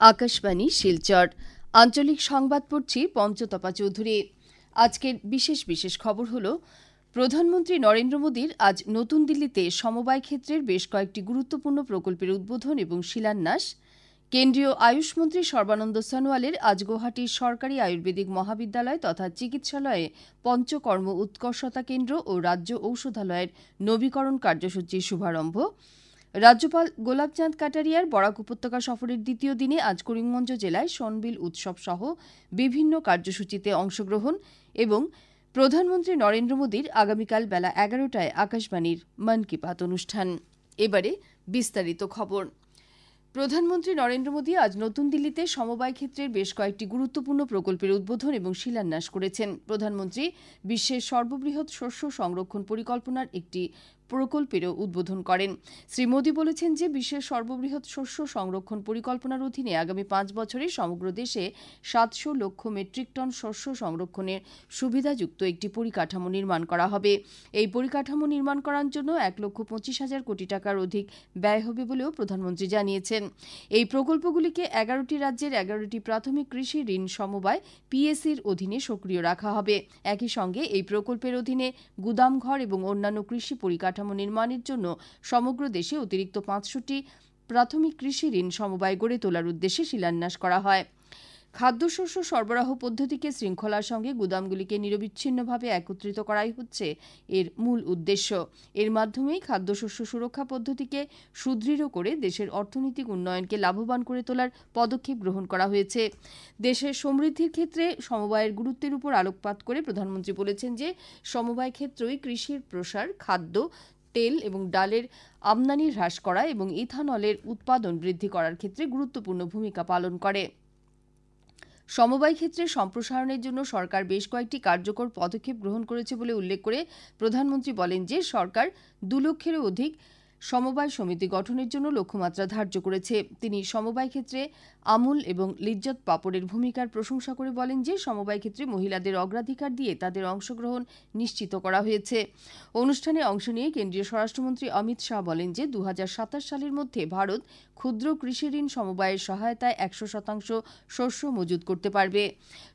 আকাশবাণী শিলচর আঞ্চলিক সংবাদ পড়ছি পঞ্চতপা চৌধুরী। আজকের বিশেষ বিশেষ খবর হল, প্রধানমন্ত্রী নরেন্দ্র মোদীর আজ নতুন দিল্লিতে সমবায় ক্ষেত্রের বেশ কয়েকটি গুরুত্বপূর্ণ প্রকল্পের উদ্বোধন এবং শিলান্যাস। কেন্দ্রীয় আয়ুষ মন্ত্রী সর্বানন্দ সোনোয়ালের আজ গুয়াহাটির সরকারি আয়ুর্বেদিক মহাবিদ্যালয় তথা চিকিৎসালয়ে পঞ্চকর্ম উৎকর্ষতা কেন্দ্র ও রাজ্য ঔষধালয়ের নবীকরণ কার্যসূচির শুভারম্ভ। রাজ্যপাল গোলাপচাঁদ কাটারিয়ার বরাক উপত্যকা সফরের দ্বিতীয় দিনে আজ করিমগঞ্জ জেলায় সোনবিল উৎসব সহ বিভিন্ন কার্যসূচিতে অংশগ্রহণ এবং প্রধানমন্ত্রী নরেন্দ্র মোদীর আগামীকাল বেলা 11টায় আকাশবাণীর মন কি বাত অনুষ্ঠান। এবারে বিস্তারিত খবর। প্রধানমন্ত্রী নরেন্দ্র মোদী আজ নতুন দিল্লিতে সমবায় ক্ষেত্রের বেশ কয়েকটি গুরুত্বপূর্ণ প্রকল্পের উদ্বোধন এবং শিলান্যাস করেছেন। প্রধানমন্ত্রী বিশ্বের সর্ববৃহৎ শস্য সংরক্ষণ পরিকল্পনার একটি প্রকল্পেরও উদ্বোধন করেন। শ্রী মোদী বলেছেন যে বিশ্বের সর্ববৃহৎ শস্য সংরক্ষণ পরিকল্পনার অধীনে আগামী 5 বছরে সমগ্র দেশে 700 লক্ষ মেট্রিক টন শস্য সংরক্ষণের সুবিধাযুক্ত একটি পরিকাঠামো নির্মাণ করা হবে। এই পরিকাঠামো নির্মাণ করার জন্য 1,25,000 কোটি টাকার অধিক ব্যয় হবে বলেও প্রধানমন্ত্রী জানিয়েছেন। এই প্রকল্পগুলিকে 11টি রাজ্যের 11টি প্রাথমিক কৃষি ঋণ সমবায় পিএসির অধীনে সক্রিয় রাখা হবে। একই সঙ্গে এই প্রকল্পের অধীনে গুদামঘর এবং অন্যান্য কৃষি পরিকাঠামো নির্মাণের জন্য সমগ্র দেশে অতিরিক্ত 500টি প্রাথমিক কৃষি ঋণ সমবায় গড়ে তোলার উদ্দেশ্যে শিলান্যাস করা হয়। খাদ্যশস্য সরবরাহ পদ্ধতিকে শৃঙ্খলার সঙ্গে গুদামগুলিকে নিরবিচ্ছিন্নভাবে একত্রিত করাই হচ্ছে এর মূল উদ্দেশ্য। এর মাধ্যমেই খাদ্যশস্য সুরক্ষা পদ্ধতিকে সুদৃঢ় করে দেশের অর্থনৈতিক উন্নয়নকে লাভবান করে তোলার পদক্ষেপ গ্রহণ করা হয়েছে। দেশের সমৃদ্ধির ক্ষেত্রে সমবায়ের গুরুত্বের উপর আলোকপাত করে প্রধানমন্ত্রী বলেছেন যে সমবায় ক্ষেত্রই কৃষির প্রসার, খাদ্য, তেল এবং ডালের আমদানি হ্রাস করা এবং ইথানলের উৎপাদন বৃদ্ধি করার ক্ষেত্রে গুরুত্বপূর্ণ ভূমিকা পালন করে। সমবায় ক্ষেত্রে সম্প্রসারণের জন্য সরকার বেশ কয়েকটি কার্যকর পদক্ষেপ গ্রহণ করেছে বলে উল্লেখ করে প্রধানমন্ত্রী বলেন যে সরকার 2 লক্ষেরও অধিক সমবায় সমিতি গঠনের জন্য লক্ষ্যমাত্রা ধার্য করেছে। তিনি সমবায় ক্ষেত্রে আমুল এবং লিজ্জত পাপড়ের ভূমিকার প্রশংসা করে বলেন যে সমবায় ক্ষেত্রে মহিলাদের অগ্রাধিকার দিয়ে তাদের অংশগ্রহণ নিশ্চিত করা হয়েছে। অনুষ্ঠানে অংশ নিয়ে কেন্দ্রীয় স্বরাষ্ট্রমন্ত্রী অমিত শাহ বলেন যে 2027 সালের মধ্যে ভারত ক্ষুদ্র কৃষি ঋণ সমবায়ের সহায়তায় 100% শস্য মজুত করতে পারবে।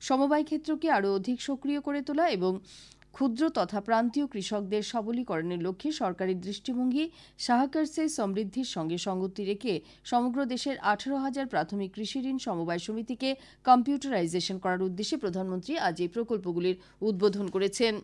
সমবায় ক্ষেত্রকে আরও অধিক সক্রিয় করে তোলা এবং ক্ষুদ্র তথা প্রান্তীয় কৃষকদের সবলীকরণের লক্ষ্যে সরকারি দৃষ্টিভঙ্গি সাহকার সে সমৃদ্ধির সঙ্গে সঙ্গতি রেখে সমগ্র দেশের 18,000 প্রাথমিক কৃষি ঋণ সমবায় সমিতিকে কম্পিউটারাইজেশন করার উদ্দেশ্যে প্রধানমন্ত্রী আজ এই প্রকল্পগুলির উদ্বোধন করেছেন।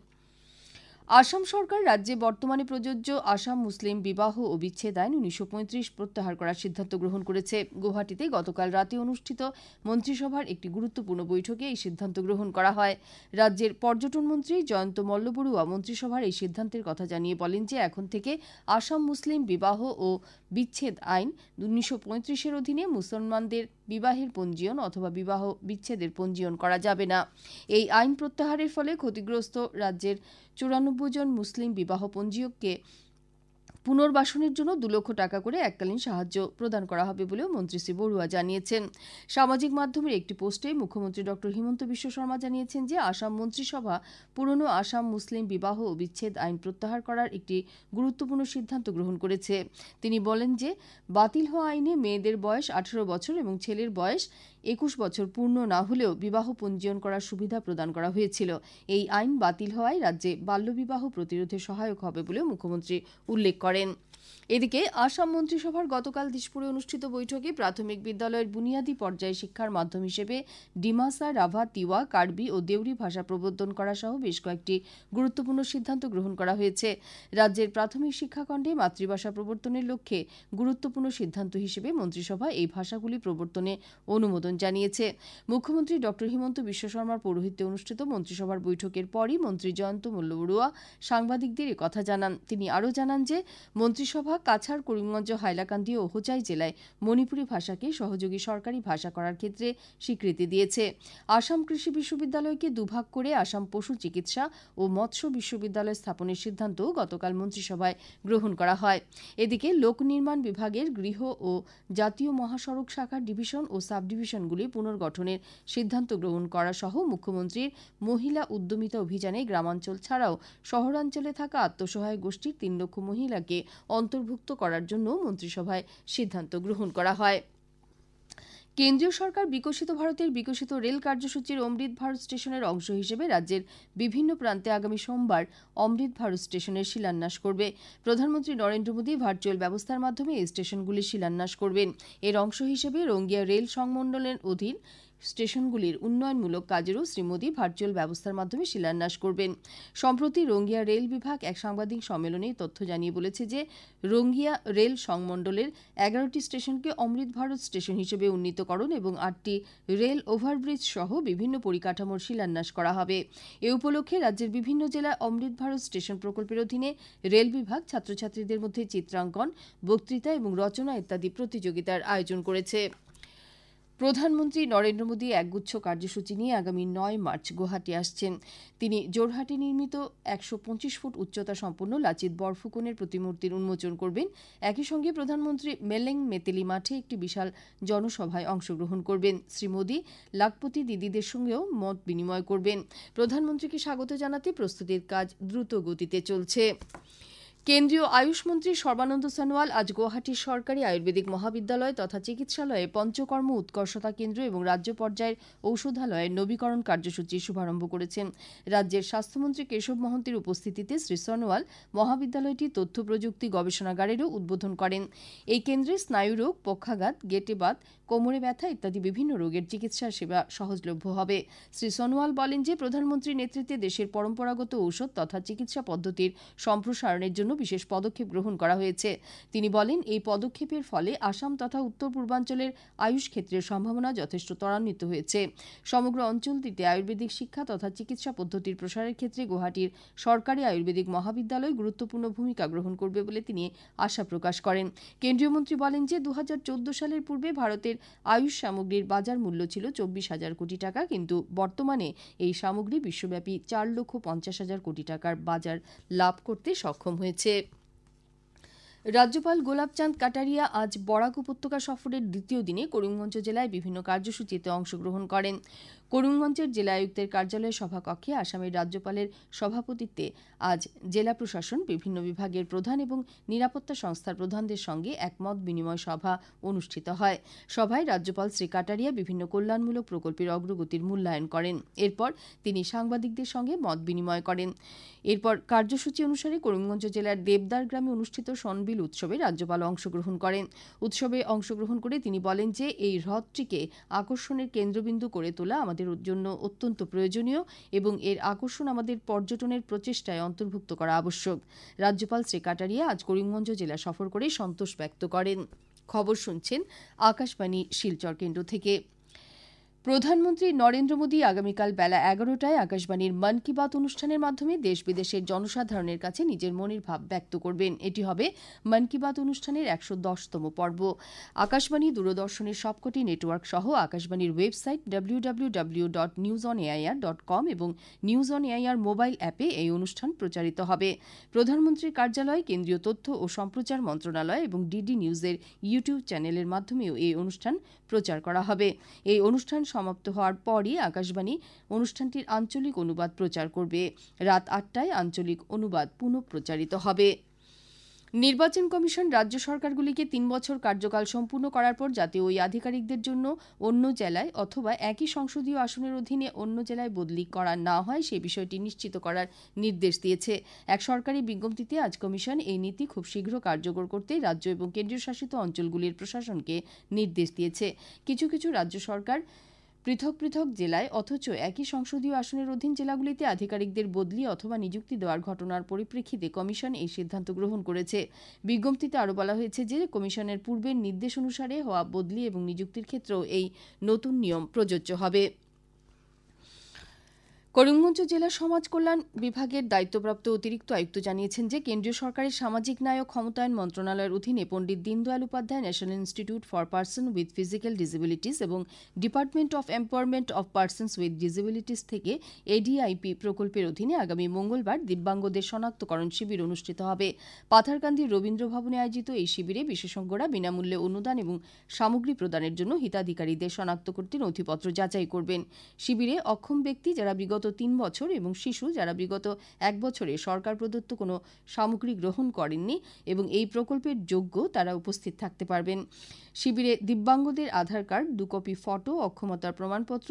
আসাম সরকার রাজ্যে বর্তমানে প্রযোজ্য আসাম মুসলিম বিবাহ ও বিচ্ছেদ আইন 1935 প্রত্যাহার করার সিদ্ধান্ত গ্রহণ করেছে। গুয়াহাটিতে গতকাল রাতে অনুষ্ঠিত মন্ত্রিসভার একটি গুরুত্বপূর্ণ বৈঠকে এই সিদ্ধান্ত গ্রহণ করা হয়। রাজ্যের পর্যটন মন্ত্রী জয়ন্ত মল্লবড়ুয়া মন্ত্রিসভার এই সিদ্ধান্তের কথা জানিয়ে বলেন যে এখন থেকে আসাম মুসলিম বিবাহ ও বিচ্ছেদ আইন 1935-এর অধীনে মুসলমানদের বিবাহের পঞ্জীয়ন অথবা বিবাহ বিচ্ছেদের পঞ্জীয়ন করা যাবে না। এই আইন প্রত্যাহারের ফলে ক্ষতিগ্রস্ত রাজ্যের 94 জন মুসলিম বিবাহ পঞ্জীয়ককে পুনর্বাসনের জন্য 2 লক্ষ টাকা করে এককালীন সাহায্য প্রদান করা হবে বলেও মন্ত্রী শ্রী বড়ুয়া জানিয়েছেন। সামাজিক মাধ্যমের একটি পোস্টে মুখ্যমন্ত্রী ড. হিমন্ত বিশ্ব শর্মা জানিয়েছেন যে আসাম মন্ত্রিসভা পুরনো আসাম মুসলিম বিবাহ ও বিচ্ছেদ আইন প্রত্যাহার করার একটি গুরুত্বপূর্ণ সিদ্ধান্ত গ্রহণ করেছে। তিনি বলেন যে বাতিল হওয়া আইনে মেয়েদের বয়স 18 বছর এবং ছেলের বয়স 21 বছর পূর্ণ না হলেও বিবাহ পঞ্জীয়ন করার সুবিধা প্রদান করা হয়েছিল। এই আইন বাতিল হওয়ায় রাজ্যে বাল্যবিবাহ প্রতিরোধে সহায়ক হবে বলেও মুখ্যমন্ত্রী উল্লেখ করেন। এদিকে আসাম মন্ত্রিসভার গতকাল দিশপুরে অনুষ্ঠিত বৈঠকে প্রাথমিক বিদ্যালয়ের বুনিয়াদী পর্যায়ে শিক্ষার মাধ্যম হিসেবে ডিমাসা, রাভা, তিওয়া, কার্বি ও দেউরি ভাষা প্রবর্তন করা সহ বেশ কয়েকটি গুরুত্বপূর্ণ সিদ্ধান্ত গ্রহণ করা হয়েছে। রাজ্যের প্রাথমিক শিক্ষাখণ্ডে মাতৃভাষা প্রবর্তনের লক্ষ্যে গুরুত্বপূর্ণ সিদ্ধান্ত হিসেবে মন্ত্রিসভা এই ভাষাগুলি প্রবর্তনে অনুমোদন জানিয়েছে। মুখ্যমন্ত্রী ড. হিমন্ত বিশ্ব শর্মার পৌরোহিত্যে অনুষ্ঠিত মন্ত্রিসভার বৈঠকের পরই মন্ত্রী জয়ন্ত মল্লবড়ুয়া সাংবাদিকদের একথা জানান। তিনি আরও জানান যে মন্ত্রিসভা কাছাড়, করিমগঞ্জ, হাইলাকান্দি ও হোজাই জেলায় মণিপুরী ভাষাকে সহযোগী সরকারি ভাষা করার ক্ষেত্রে স্বীকৃতি দিয়েছে। আসাম কৃষি বিশ্ববিদ্যালয়কে দুভাগ করে আসাম পশু চিকিৎসা ও মৎস্য বিশ্ববিদ্যালয় স্থাপনের সিদ্ধান্তও গতকাল মন্ত্রিসভায় গ্রহণ করা হয়। এদিকে লোক নির্মাণ বিভাগের গৃহ ও জাতীয় মহাসড়ক শাখার ডিভিশন ও সাব ডিভিশনগুলি পুনর্গঠনের সিদ্ধান্ত গ্রহণ করা সহ মুখ্যমন্ত্রীর মহিলা উদ্যমিতা অভিযানে গ্রামাঞ্চল ছাড়াও শহরাঞ্চলে থাকা আত্মসহায়ক গোষ্ঠীর 3 লক্ষ মহিলাকে অন্তর্ভুক্ত করার জন্য মন্ত্রিসভায় সিদ্ধান্ত গ্রহণ করা হয়। কেন্দ্রীয় সরকার বিকশিত ভারতের বিকশিত রেল কার্যসূচির অমৃত ভারত স্টেশনের অংশ হিসেবে রাজ্যের বিভিন্ন প্রান্তে আগামী সোমবার অমৃত ভারত স্টেশনের শিলান্যাস করবে। প্রধানমন্ত্রী নরেন্দ্র মোদী ভার্চুয়াল ব্যবস্থার মাধ্যমে এই স্টেশনগুলির শিলান্যাস করবেন। এর অংশ হিসেবে রঙ্গিয়া রেল সংমণ্ডলের অধীন স্টেশনগুলির উন্নয়নমূলক কাজেরও শ্রী মোদী ভার্চুয়াল ব্যবস্থার মাধ্যমে শিলান্যাস করবেন। সম্প্রতি রঙ্গিয়া রেল বিভাগ এক সাংবাদিক সম্মেলনে তথ্য জানিয়ে বলেছে যে রঙ্গিয়া রেল সংমণ্ডলের 11টি স্টেশনকে অমৃত ভারত স্টেশন হিসেবে উন্নীতকরণ এবং 8টি রেল ওভারব্রিজ সহ বিভিন্ন পরিকাঠামোর শিলান্যাস করা হবে। এ উপলক্ষে রাজ্যের বিভিন্ন জেলায় অমৃত ভারত স্টেশন প্রকল্পের অধীনে রেল বিভাগ ছাত্রছাত্রীদের মধ্যে চিত্রাঙ্কন, বক্তৃতা এবং রচনা ইত্যাদি প্রতিযোগিতার আয়োজন করেছে। প্রধানমন্ত্রী নরেন্দ্র মোদী একগুচ্ছ কার্যসূচি নিয়ে আগামী 9 মার্চ গুয়াহাটি আসছেন। তিনি জোরহাটে নির্মিত 125 ফুট উচ্চতা সম্পন্ন লাচিত বরফুকনের প্রতিমূর্তির উন্মোচন করবেন। একই সঙ্গে প্রধানমন্ত্রী মেলেং মেতেলি মাঠে একটি বিশাল জনসভায় অংশগ্রহণ করবেন। শ্রী মোদী লাখপতি দিদিদের সঙ্গেও মত বিনিময় করবেন। প্রধানমন্ত্রীকে স্বাগত জানাতে প্রস্তুতির কাজ দ্রুত গতিতে চলছে। কেন্দ্রীয় আয়ুষ মন্ত্রী সর্বানন্দ সোনোয়াল আজ গুয়াহাটির সরকারি আয়ুর্বেদিক মহাবিদ্যালয় তথা চিকিৎসালয়ে পঞ্চকর্ম উৎকর্ষতা কেন্দ্র এবং রাজ্য পর্যায়ের ঔষধালয়ের নবীকরণ কার্যসূচির শুভারম্ভ করেছেন। রাজ্যের স্বাস্থ্যমন্ত্রী কেশব মহন্তের উপস্থিতিতে শ্রী সোনোয়াল মহাবিদ্যালয়টির তথ্য প্রযুক্তি গবেষণাগারেরও উদ্বোধন করেন। এই কেন্দ্রে স্নায়ুরোগ, পক্ষাঘাত, গেঁটেবাত, কোমরে ব্যথা ইত্যাদি বিভিন্ন রোগের চিকিৎসা সেবা সহজলভ্য হবে। শ্রী সোনোয়াল বলেন যে প্রধানমন্ত্রীর নেতৃত্বে দেশের পরম্পরাগত ঔষধ তথা চিকিৎসা পদ্ধতির সম্প্রসারণের জন্য বিশেষ পদক্ষেপ গ্রহণ করা হয়েছে। তিনি বলেন এই পদক্ষেপের ফলে আসাম তথা উত্তর পূর্বাঞ্চলের আয়ুষ ক্ষেত্রের সম্ভাবনা যথেষ্ট ত্বরান্বিত হয়েছে। সমগ্র অঞ্চলটিতে আয়ুর্বেদিক শিক্ষা তথা চিকিৎসা পদ্ধতির প্রসারের ক্ষেত্রে গুয়াহাটির সরকারি আয়ুর্বেদিক মহাবিদ্যালয় গুরুত্বপূর্ণ ভূমিকা গ্রহণ করবে বলে তিনি আশা প্রকাশ করেন। কেন্দ্রীয় মন্ত্রী বলেন যে 2014 সালের পূর্বে ভারতের আয়ুষ সামগ্রীর বাজার মূল্য ছিল 24,000 কোটি টাকা, কিন্তু বর্তমানে এই সামগ্রী বিশ্বব্যাপী 4,50,000 কোটি টাকার বাজার লাভ করতে সক্ষম হয়েছে। রাজ্যপাল গোলাপচাঁদ কাটারিয়া আজ বরাক উপত্যকা সফরের দ্বিতীয় দিনে করিমগঞ্জ জেলায় বিভিন্ন কার্যসূচিতে অংশগ্রহণ করেন। করিমগঞ্জের জেলা আয়ুক্তের কার্যালয়ের সভাকক্ষে আসামের রাজ্যপালের সভাপতিত্বে আজ জেলা প্রশাসন, বিভিন্ন বিভাগের প্রধান এবং নিরাপত্তা সংস্থার প্রধানদের সঙ্গে এক মত বিনিময় সভা অনুষ্ঠিত হয়। সভায় রাজ্যপাল শ্রী কাটারিয়া বিভিন্ন কল্যাণমূলক প্রকল্পের অগ্রগতির মূল্যায়ন করেন। এরপর তিনি সাংবাদিকদের সঙ্গে মত বিনিময় করেন। এরপর কার্যসূচি অনুসারে করিমগঞ্জ জেলার দেবদার গ্রামে অনুষ্ঠিত সনবিল উৎসবে রাজ্যপাল অংশগ্রহণ করেন। উৎসবে অংশগ্রহণ করে তিনি বলেন যে এই হ্রদটিকে আকর্ষণের কেন্দ্রবিন্দু করে তোলা আমাদের জন্য অত্যন্ত প্রয়োজনীয় এবং এর আকর্ষণ আমাদের পর্যটনের প্রচেষ্টায় অন্তর্ভুক্ত করা আবশ্যক। রাজ্যপাল শ্রী কাটারিয়া আজ করিমগঞ্জ জেলা সফর করে সন্তোষ ব্যক্ত করেন। খবর শুনছেন আকাশবাণী শিলচর কেন্দ্র থেকে। প্রধানমন্ত্রী নরেন্দ্র মোদী আগামীকাল বেলা 11টায় আকাশবাণীর মন কি বাত অনুষ্ঠানের মাধ্যমে দেশ বিদেশের জনসাধারণের কাছে নিজের মনের ভাব ব্যক্ত করবেন। এটি হবে মন কি বাত অনুষ্ঠানের 110তম পর্ব। আকাশবাণী, দূরদর্শনের সবকটি নেটওয়ার্ক সহ আকাশবাণীর ওয়েবসাইট www.newsonair.com এবং নিউজ অন এআইআর মোবাইল অ্যাপে এই অনুষ্ঠান প্রচারিত হবে। প্রধানমন্ত্রীর কার্যালয়, কেন্দ্রীয় তথ্য ও সম্প্রচার মন্ত্রণালয় এবং ডিডি নিউজের ইউটিউব চ্যানেলের মাধ্যমেও এই অনুষ্ঠান প্রচার করা হবে। এই অনুষ্ঠান সমাপ্ত হওয়ার পরই আকাশবাণী অনুষ্ঠানটির আঞ্চলিক অনুবাদ প্রচার করবে। রাত 8টায় আঞ্চলিক অনুবাদ পুনঃ প্রচারিত হবে। নির্বাচন কমিশন রাজ্য সরকারগুলিকে 3 বছর কার্যকাল সম্পূর্ণ করার পর যাতে ওই আধিকারিকদের জন্য অন্য জেলায় অথবা একই সংসদীয় আসনের অধীনে অন্য জেলায় বদলি করা না হয় সেই বিষয়টি নিশ্চিত করার নির্দেশ দিয়েছে। এক সরকারি বিজ্ঞপ্তিতে আজ কমিশন এই নীতি খুব শীঘ্র কার্যকর করতে রাজ্য এবং কেন্দ্রীয় শাসিত অঞ্চলগুলির প্রশাসনকে নির্দেশ দিয়েছে। কিছু কিছু রাজ্য সরকার পৃথক পৃথক জেলায় অথচ একই সংসদীয় আসনের অধীন জেলাগুলিতে আধিকারিকদের বদলি অথবা নিযুক্তি দেওয়ার ঘটনার পরিপ্রেক্ষিতে কমিশন এই সিদ্ধান্ত গ্রহণ করেছে। বিজ্ঞপ্তিতে আরও বলা হয়েছে যে কমিশনের পূর্বের নির্দেশ অনুসারে হওয়া বদলি এবং নিযুক্তির ক্ষেত্রেও এই নতুন নিয়ম প্রযোজ্য হবে। করিমগঞ্জ জেলা সমাজ কল্যাণ বিভাগের দায়িত্বপ্রাপ্ত অতিরিক্ত আয়ুক্ত জানিয়েছেন যে কেন্দ্রীয় সরকারের সামাজিক ন্যায় ও ক্ষমতায়ন মন্ত্রণালয়ের অধীনে Pandit Deendayal Upadhyay National Institute for person with physical disabilities এবং Department of Empowerment of Persons with Disabilities থেকে এডিআইপি প্রকল্পের অধীনে আগামী মঙ্গলবার দিব্যাঙ্গদের শনাক্তকরণ শিবির অনুষ্ঠিত হবে। পাথারকান্দির রবীন্দ্র ভবনে আয়োজিত এই শিবিরে বিশেষজ্ঞরা বিনামূল্যে অনুদান এবং সামগ্রী প্রদানের জন্য হিতাধিকারীদের শনাক্ত করতে নথিপত্র যাচাই করবেন। শিবিরে অক্ষম ব্যক্তি যারা বিগত 3 বছর এবং শিশু যারা বিগত 1 বছরে সরকার প্রদত্ত কোনো সামগ্রী গ্রহণ করেননি এবং এই প্রকল্পের যোগ্য তারা উপস্থিত থাকতে পারবেন। শিবিরে দিব্যাঙ্গদের আধার কার্ড, 2 কপি ফটো, অক্ষমতার প্রমাণপত্র,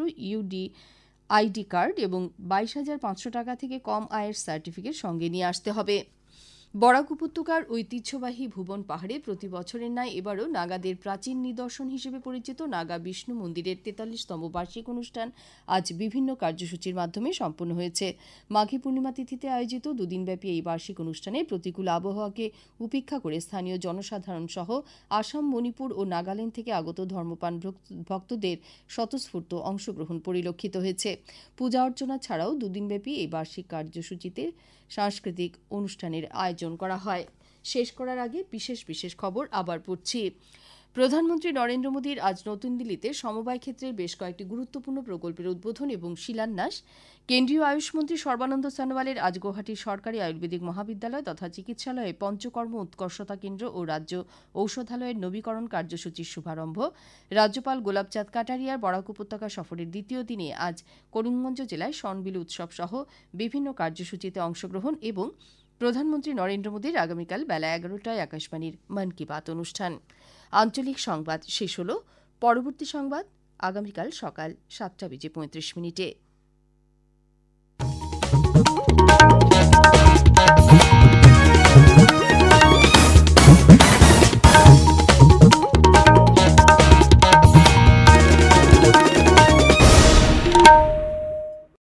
আইডি কার্ড এবং 22,500 টাকা থেকে কম আয়ের সার্টিফিকেট সঙ্গে নিয়ে আসতে হবে। বরাক উপত্যকার ঐতিহ্যবাহী ভুবন পাহাড়ে প্রতি বছরের ন্যায় এবারও নাগাদের প্রাচীন নিদর্শন হিসেবে পরিচিত নাগা বিষ্ণু মন্দিরের 43তম বার্ষিক অনুষ্ঠান আজ বিভিন্ন কার্যসূচির মাধ্যমে সম্পন্ন হয়েছে। মাঘী পূর্ণিমা তিথিতে আয়োজিত দুদিনব্যাপী এই বার্ষিক অনুষ্ঠানে প্রতিকূল আবহাওয়াকে উপেক্ষা করে স্থানীয় জনসাধারণ সহ আসাম, মণিপুর ও নাগাল্যান্ড থেকে আগত ধর্মপ্রাণ ভক্তদের স্বতঃস্ফূর্ত অংশগ্রহণ পরিলক্ষিত হয়েছে। পূজা অর্চনা ছাড়াও দুদিনব্যাপী এই বার্ষিক কার্যসূচিতে সাংস্কৃতিক অনুষ্ঠানের আয়োজন করা হয়। শেষ করার আগে বিশেষ খবর আবার পড়ছি। প্রধানমন্ত্রী নরেন্দ্র মোদীর আজ নতুন দিল্লিতে সমবায় ক্ষেত্রের বেশ কয়েকটি গুরুত্বপূর্ণ প্রকল্পের উদ্বোধন এবং শিলান্যাস। কেন্দ্রীয় আয়ুষ মন্ত্রী সর্বানন্দ সোনোয়ালের আজ গুয়াহাটির সরকারি আয়ুর্বেদিক মহাবিদ্যালয় তথা চিকিৎসালয়ে পঞ্চকর্ম উৎকর্ষতা কেন্দ্র ও রাজ্য ঔষধালয়ের নবীকরণ কার্যসূচির শুভারম্ভ। রাজ্যপাল গোলাপচাঁদ কাটারিয়ার বরাক উপত্যকা সফরের দ্বিতীয় দিনে আজ করিমগঞ্জ জেলায় শনবিল উৎসব সহ বিভিন্ন কার্যসূচিতে অংশগ্রহণ এবং প্রধানমন্ত্রী নরেন্দ্র মোদীর আগামীকাল বেলা 11টায় আকাশবাণীর মন কি বাত অনুষ্ঠান। আঞ্চলিক সংবাদ শেষ হল। পরবর্তী সংবাদ আগামীকাল সকাল 7:35 মিনিটে।